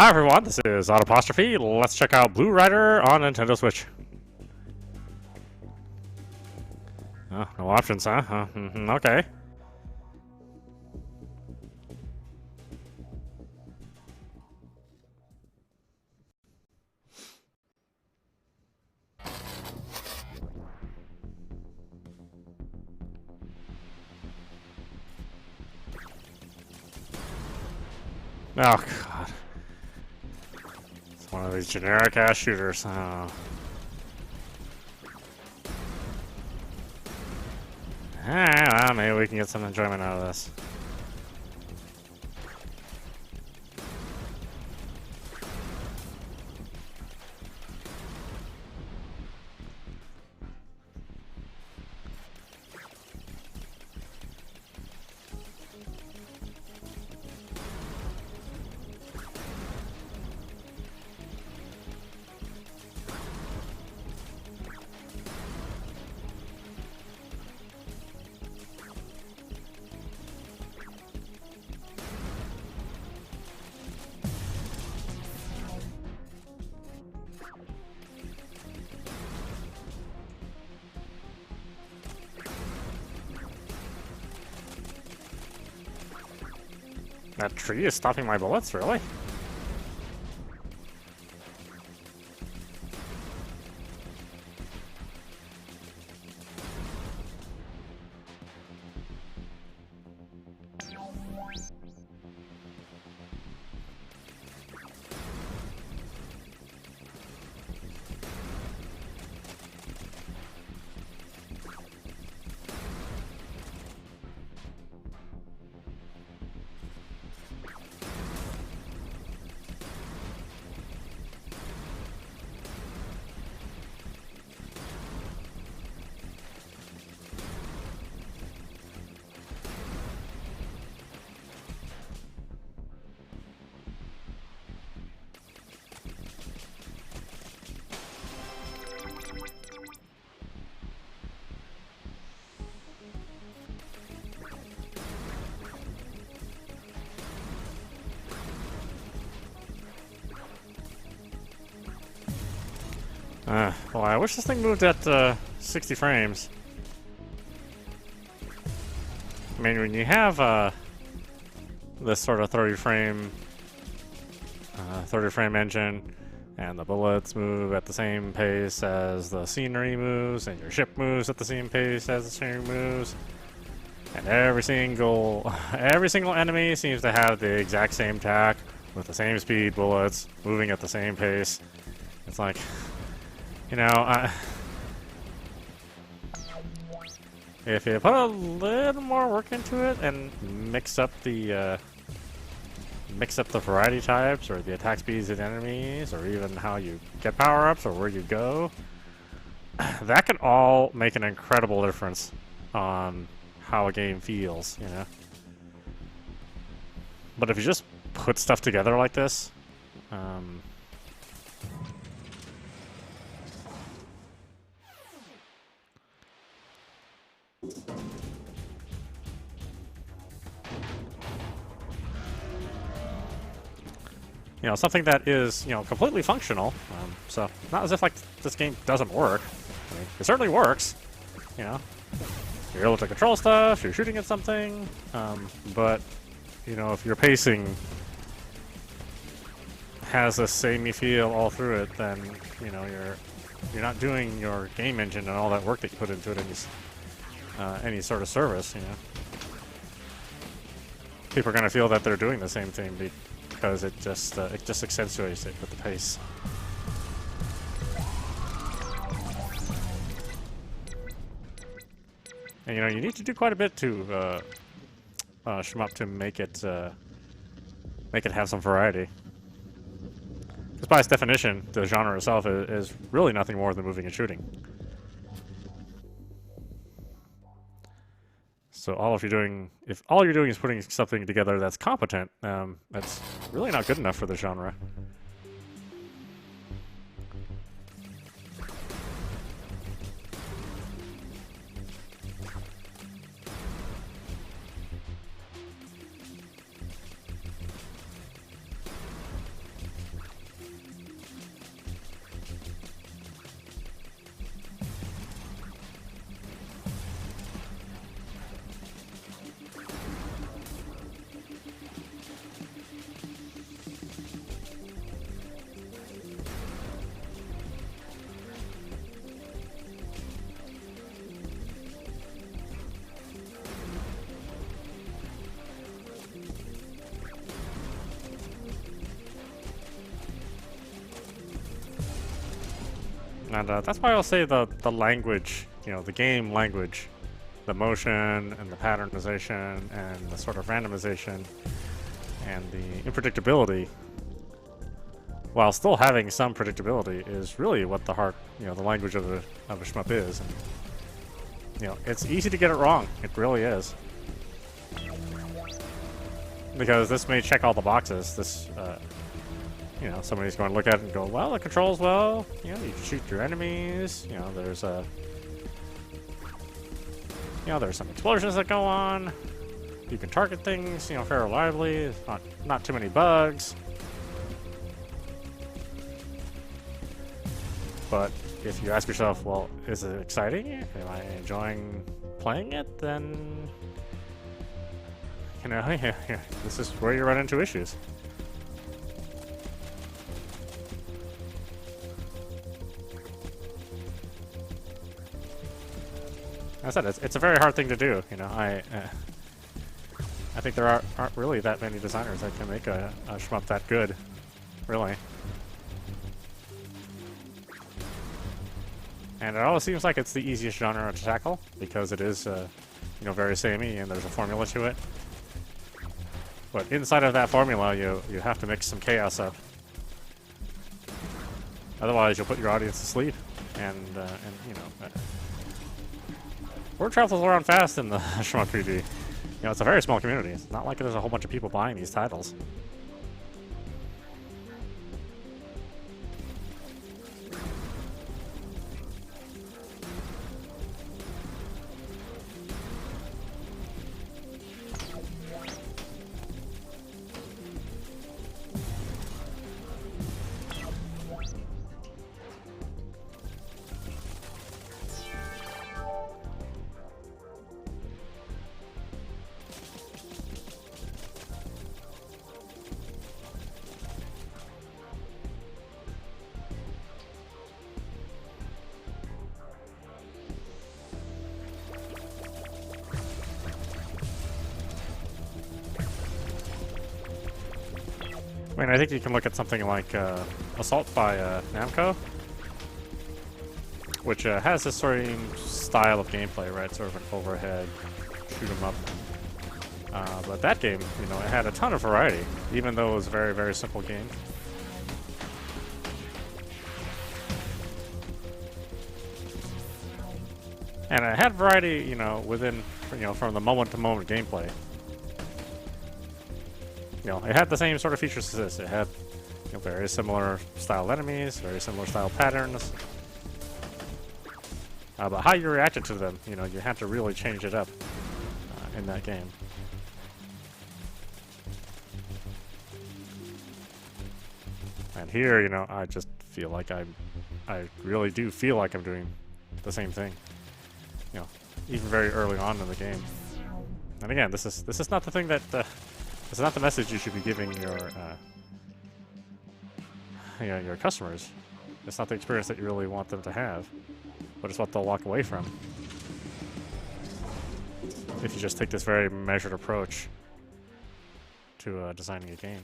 Hi everyone, this is audap. Let's check out Blue Rider on Nintendo Switch. Oh, no options, huh? Okay. Oh god. It's one of these generic ass shooters. Oh. Well, maybe we can get some enjoyment out of this. That tree is stopping my bullets, really? Well, I wish this thing moved at 60 frames. I mean, when you have this sort of 30 frame engine, and the bullets move at the same pace as the scenery moves, and your ship moves at the same pace as the scenery moves, and every single enemy seems to have the exact same tack with the same speed bullets moving at the same pace. It's like, you know, if you put a little more work into it and mix up the variety types or the attack speeds of enemies or even how you get power-ups or where you go, that can all make an incredible difference on how a game feels, you know? But if you just put stuff together like this, you know, something that is, you know, completely functional. So not as if like this game doesn't work. I mean, it certainly works. You know, you're able to control stuff. You're shooting at something. But you know, if your pacing has the samey feel all through it, then you know you're not doing your game engine and all that work that you put into it any sort of service. You know, people are going to feel that they're doing the same thing because it just accentuates it with the pace. And you know, you need to do quite a bit to shmup to make it have some variety. Because by its definition, the genre itself is really nothing more than moving and shooting. So if all you're doing is putting something together that's competent, that's really not good enough for the genre. And that's why I'll say the language, you know, the game language, the motion and the patternization and the sort of randomization and the unpredictability, while still having some predictability, is really what the heart, you know, the language of a shmup is. And, you know, it's easy to get it wrong. It really is. Because this may check all the boxes. This, you know, somebody's going to look at it and go, well, it controls well. You know, you can shoot your enemies. You know, there's a, you know, there's some explosions that go on. You can target things, you know, fairly reliably. There's not too many bugs. But if you ask yourself, well, is it exciting? Am I enjoying playing it? Then, you know, yeah, this is where you run into issues. As I said, it's a very hard thing to do. You know, I think there aren't really that many designers that can make a shmup that good, really. And it always seems like it's the easiest genre to tackle because it is, you know, very samey and there's a formula to it. But inside of that formula, you have to mix some chaos up. Otherwise, you'll put your audience to sleep, and you know. Word travels around fast in the shmup 3D. You know, it's a very small community. It's not like there's a whole bunch of people buying these titles. I mean, I think you can look at something like Assault by Namco, which has this sort of style of gameplay, right? Sort of an overhead, shoot 'em up. But that game, you know, it had a ton of variety, even though it was a very, very simple game. And it had variety, you know, within, you know, from the moment-to-moment gameplay. You know, it had the same sort of features as this. It had, you know, very similar style enemies, very similar style patterns. But how you reacted to them, you know, you had to really change it up in that game. And here, you know, I just feel like I really do feel like I'm doing the same thing. You know, even very early on in the game. And again, this is not the thing that. It's not the message you should be giving your, you know, your customers. It's not the experience that you really want them to have, but it's what they'll walk away from if you just take this very measured approach to designing a game.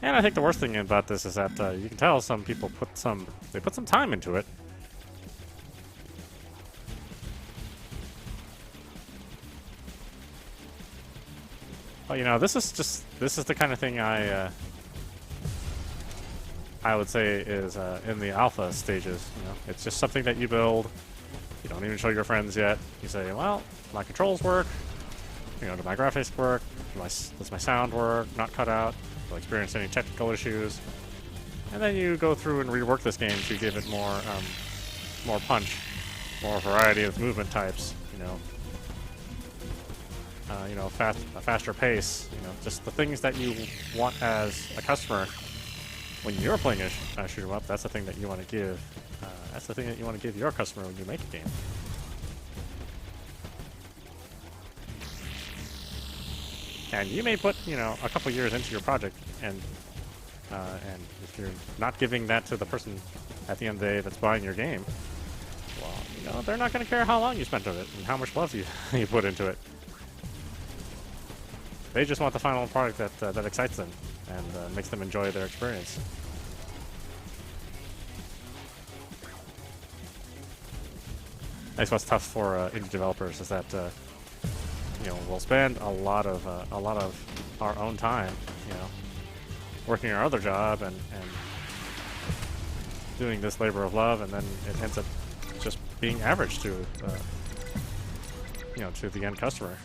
And I think the worst thing about this is that you can tell some people put some time into it. Well, you know, this is the kind of thing I would say is in the alpha stages. You know, it's just something that you build. You don't even show your friends yet. You say, well, my controls work. You know, do my graphics work? Does my sound work? Not cut out. Will experience any technical issues, and then you go through and rework this game to give it more punch, more variety of movement types. You know, a faster pace. You know, just the things that you want as a customer when you're playing a shoot 'em up. That's the thing that you want to give. That's the thing that you want to give your customer when you make a game. And you may put, you know, a couple years into your project, and if you're not giving that to the person at the end of the day that's buying your game, well, you know, they're not going to care how long you spent on it and how much love you you put into it. They just want the final product that excites them and makes them enjoy their experience. That's what's tough for indie developers is that you know, we'll spend a lot of our own time, you know, working our other job and doing this labor of love, and then it ends up just being average to you know, to the end customer.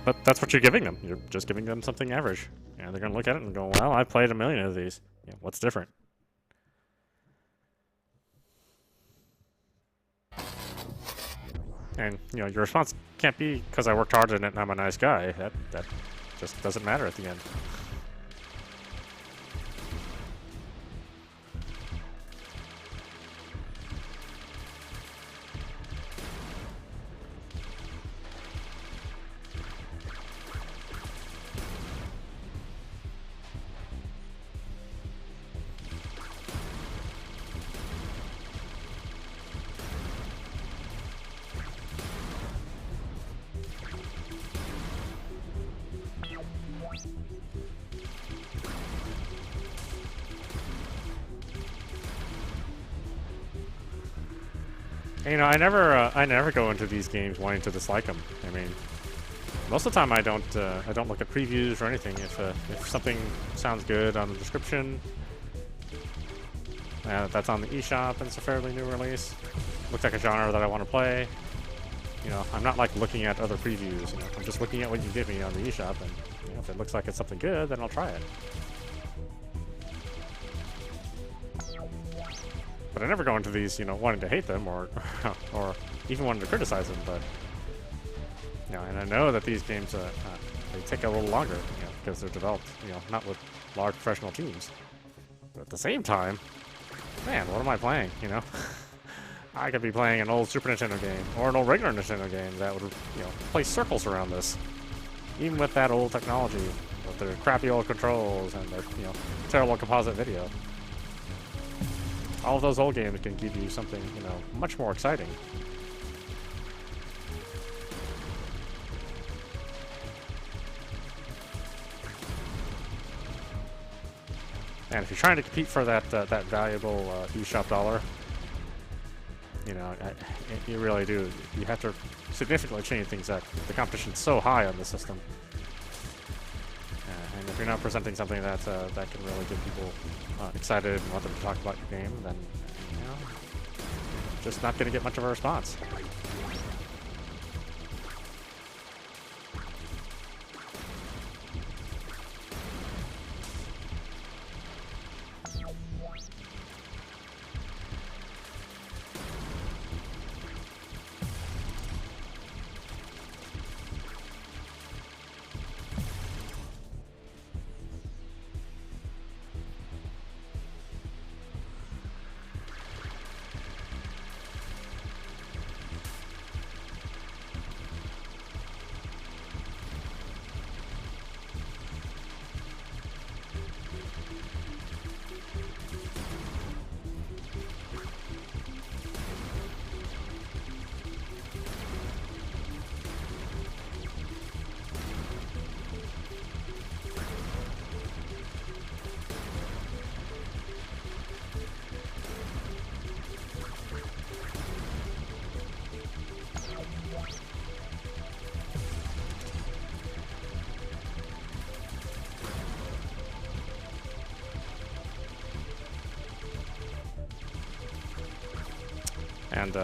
But that's what you're giving them. You're just giving them something average. And they're going to look at it and go, well, I've played a million of these. Yeah, what's different? And, you know, your response can't be because I worked hard in it and I'm a nice guy. That just doesn't matter at the end. You know, I never go into these games wanting to dislike them. I mean, most of the time I don't look at previews or anything. If something sounds good on the description, that's on the eShop and it's a fairly new release, looks like a genre that I want to play. You know, I'm not like looking at other previews. You know, I'm just looking at what you give me on the eShop, and you know, if it looks like it's something good, then I'll try it. But I never go into these, you know, wanting to hate them or or even wanting to criticize them. But you know, and I know that these games they take a little longer, you know, because they're developed, you know, not with large professional teams. But at the same time, man, what am I playing? You know, I could be playing an old Super Nintendo game or an old regular Nintendo game that would, you know, play circles around this, even with that old technology, with their crappy old controls and their, you know, terrible composite video. All of those old games can give you something, you know, much more exciting. And if you're trying to compete for that that valuable eShop dollar, you know, you really do. You have to significantly change things up. The competition's so high on the system. And if you're not presenting something that that can really get people excited and want them to talk about your game, then, you know, just not going to get much of a response. And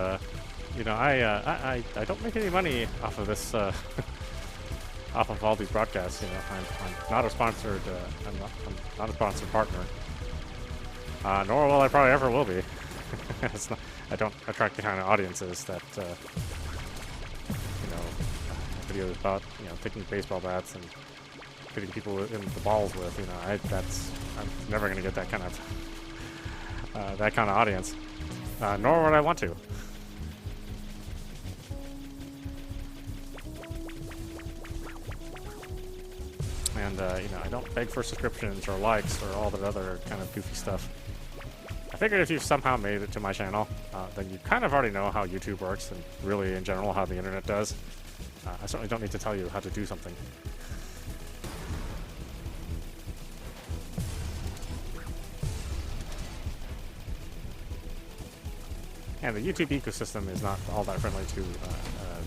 you know, I don't make any money off of this, off of all these broadcasts. You know, I'm not a sponsored, I'm not a sponsored partner, nor will I probably ever will be. It's not, I don't attract the kind of audiences that you know, videos about, you know, taking baseball bats and hitting people in the balls with. You know, I'm never gonna get that kind of audience. nor would I want to. And, you know, I don't beg for subscriptions or likes or all that other kind of goofy stuff. I figured if you've somehow made it to my channel, then you kind of already know how YouTube works and really, in general, how the internet does. I certainly don't need to tell you how to do something. And the YouTube ecosystem is not all that friendly to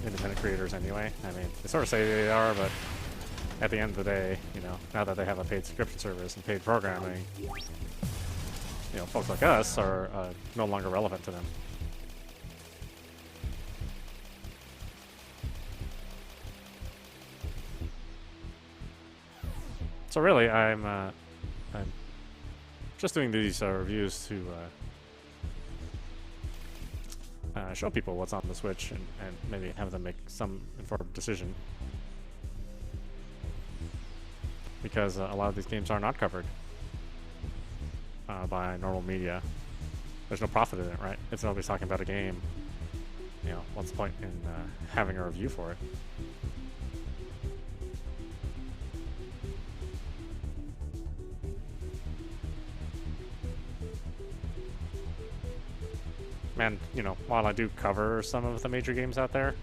independent creators anyway. I mean, they sort of say they are, but at the end of the day, you know, now that they have a paid subscription service and paid programming, you know, folks like us are no longer relevant to them. So really, I'm just doing these reviews to show people what's on the Switch and maybe have them make some informed decision. Because a lot of these games are not covered by normal media. There's no profit in it, right? If nobody's talking about a game, you know, what's the point in having a review for it? And, you know, while I do cover some of the major games out there,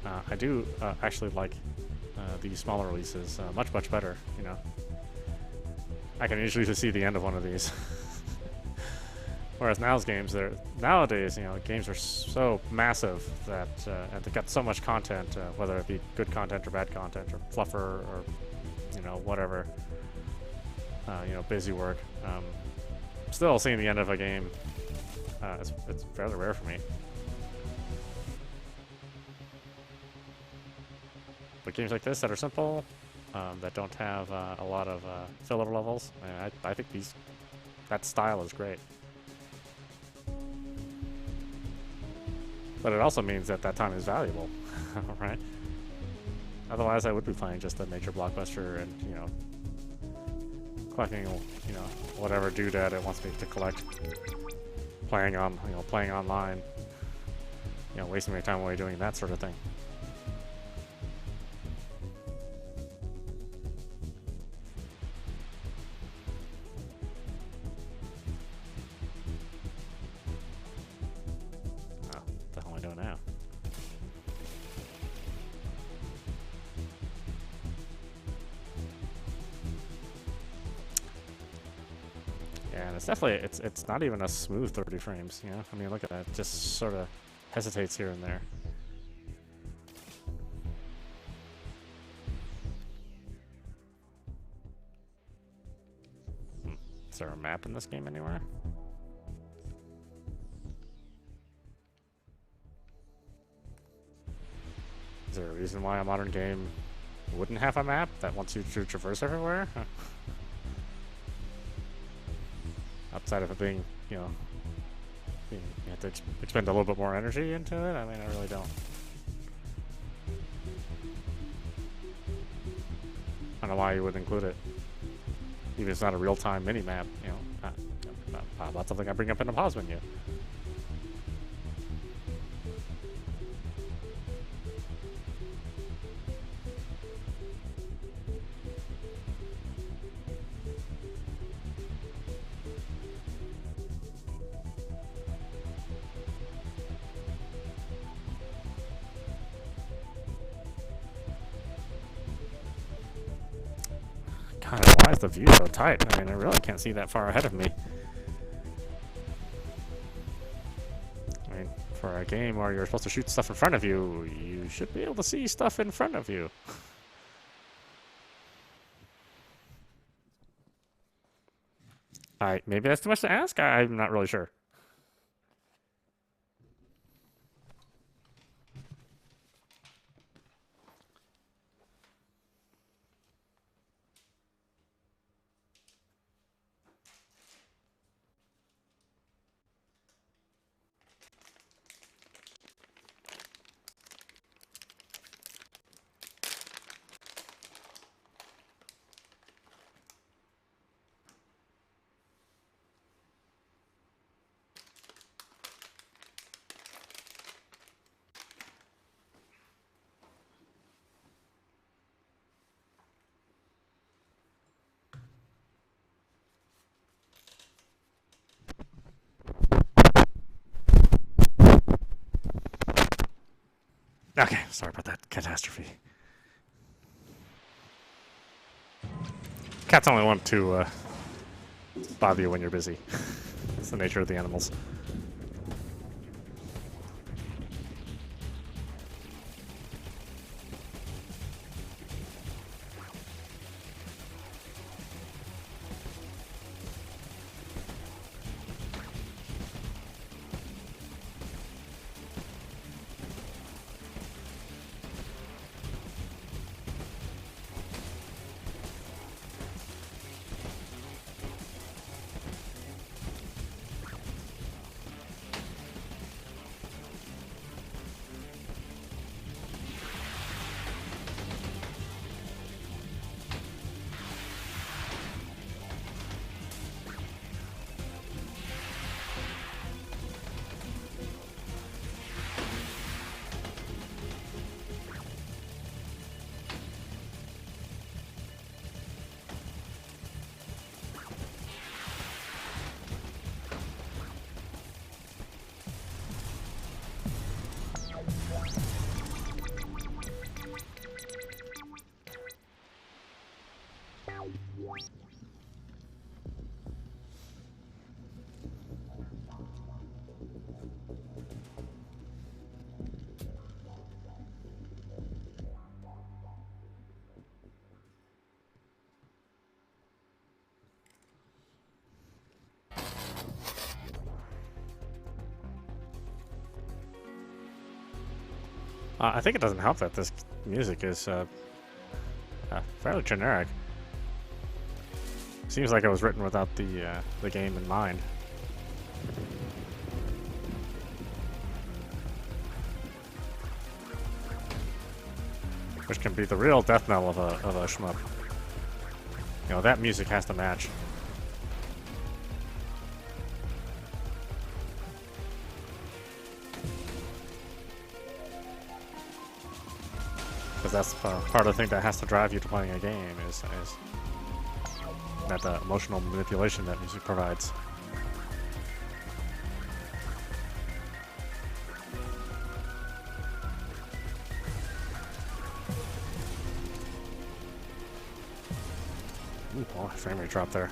I do actually like these smaller releases much better, you know. I can usually see the end of one of these. Whereas nowadays, you know, games are so massive that and they've got so much content, whether it be good content or bad content or fluffer or, you know, whatever, you know, busy work. Still seeing the end of a game, it's fairly rare for me. But games like this that are simple, that don't have a lot of filler levels, I think that style is great. But it also means that time is valuable, right? Otherwise, I would be playing just a major blockbuster and, you know, collecting, you know, whatever doodad it wants me to collect. Playing online, you know, wasting my time away doing that sort of thing. What the hell am I doing now? Yeah, and it's definitely, it's not even a smooth 30 frames, you know? I mean, look at that, it just sort of hesitates here and there. Is there a map in this game anywhere? Is there a reason why a modern game wouldn't have a map that wants you to traverse everywhere? Outside of it being, you know, you have to expend a little bit more energy into it? I mean, I really don't. I don't know why you would include it. Even if it's not a real-time mini-map, you know. About something I bring up in the pause menu. God, why is the view so tight? I mean, I really can't see that far ahead of me. I mean, for a game where you're supposed to shoot stuff in front of you, you should be able to see stuff in front of you. Maybe that's too much to ask? I'm not really sure. Okay, sorry about that catastrophe. Cats only want to bother you when you're busy. It's the nature of the animals. I think it doesn't help that this music is fairly generic. Seems like it was written without the game in mind. Which can be the real death knell of a shmup. You know, that music has to match. Because that's part of the thing that has to drive you to playing a game is that emotional manipulation that music provides. Ooh, oh, frame rate drop there.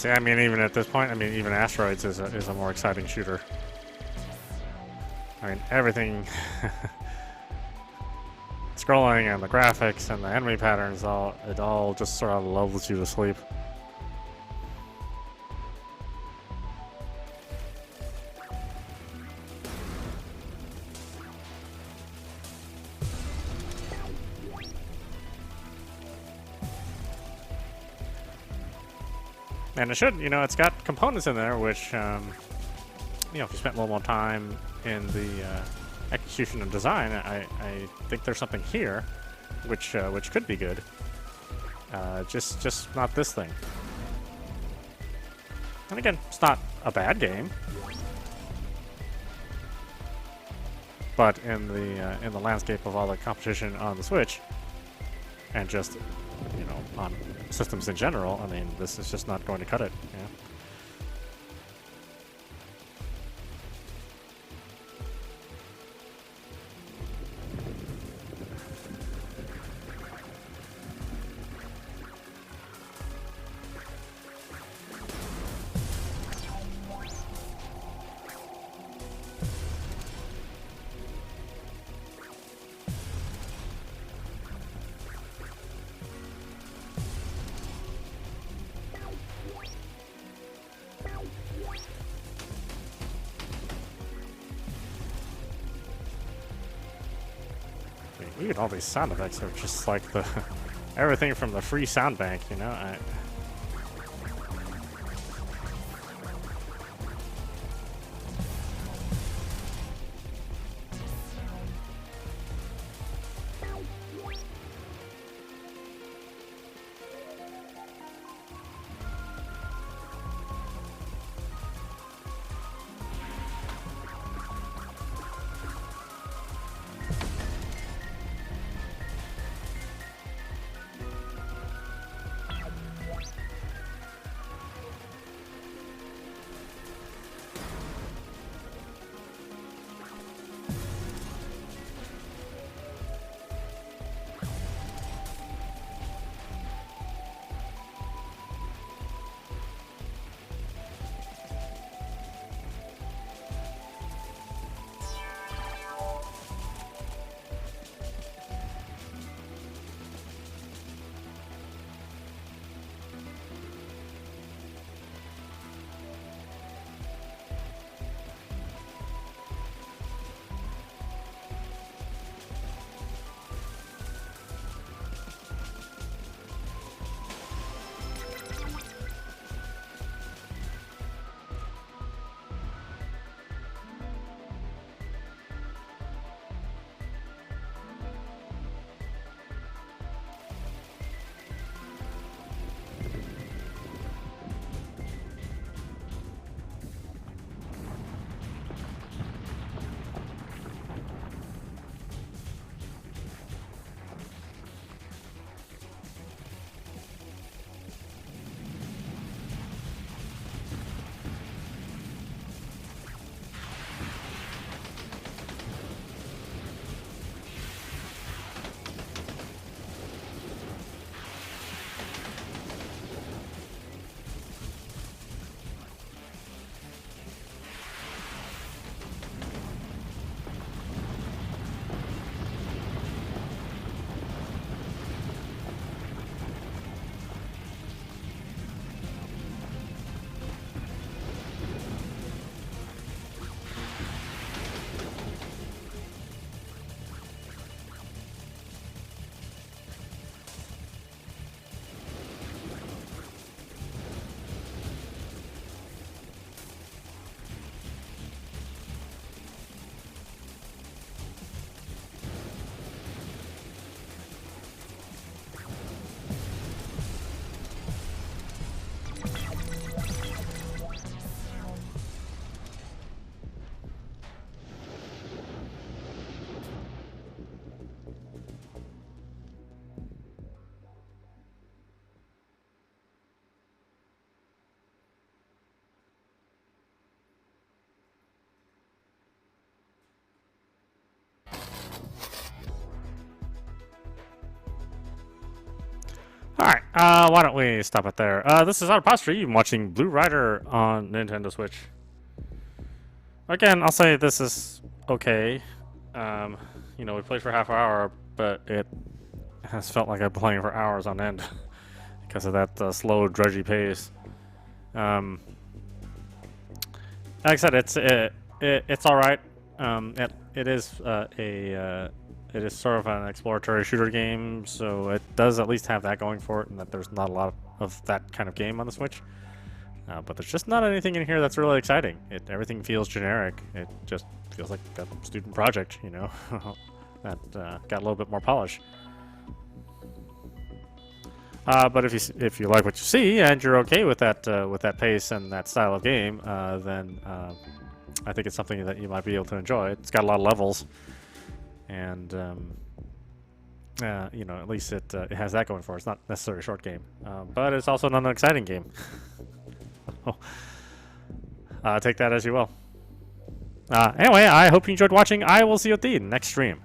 See, I mean, even at this point, I mean, even Asteroids is a more exciting shooter. I mean, everything, scrolling and the graphics and the enemy patterns, it all just sort of lulls you to sleep. And it should, you know, it's got components in there which, you know, if you spent a little more time in the execution and design, I think there's something here which could be good. Just not this thing. And again, it's not a bad game, but in the landscape of all the competition on the Switch, and just, you know, on systems in general, I mean, this is just not going to cut it. Yeah. Even all these sound effects are just like the everything from the free sound bank, you know. Alright, why don't we stop it there? This is audap. You're watching Blue Rider on Nintendo Switch. Again, I'll say this is okay. You know, we played for half an hour, but it has felt like I've been playing for hours on end because of that slow, drudgy pace. Like I said, it's all right. It is sort of an exploratory shooter game, so it does at least have that going for it, and that there's not a lot of that kind of game on the Switch. But there's just not anything in here that's really exciting. Everything feels generic. It just feels like a student project, you know, that got a little bit more polish. But if you like what you see and you're okay with that pace and that style of game, then I think it's something that you might be able to enjoy. It's got a lot of levels, and you know, at least it has that going for it. It's not necessarily a short game, but it's also not an exciting game. Take that as you will. Anyway, I hope you enjoyed watching. I will see you at the next stream.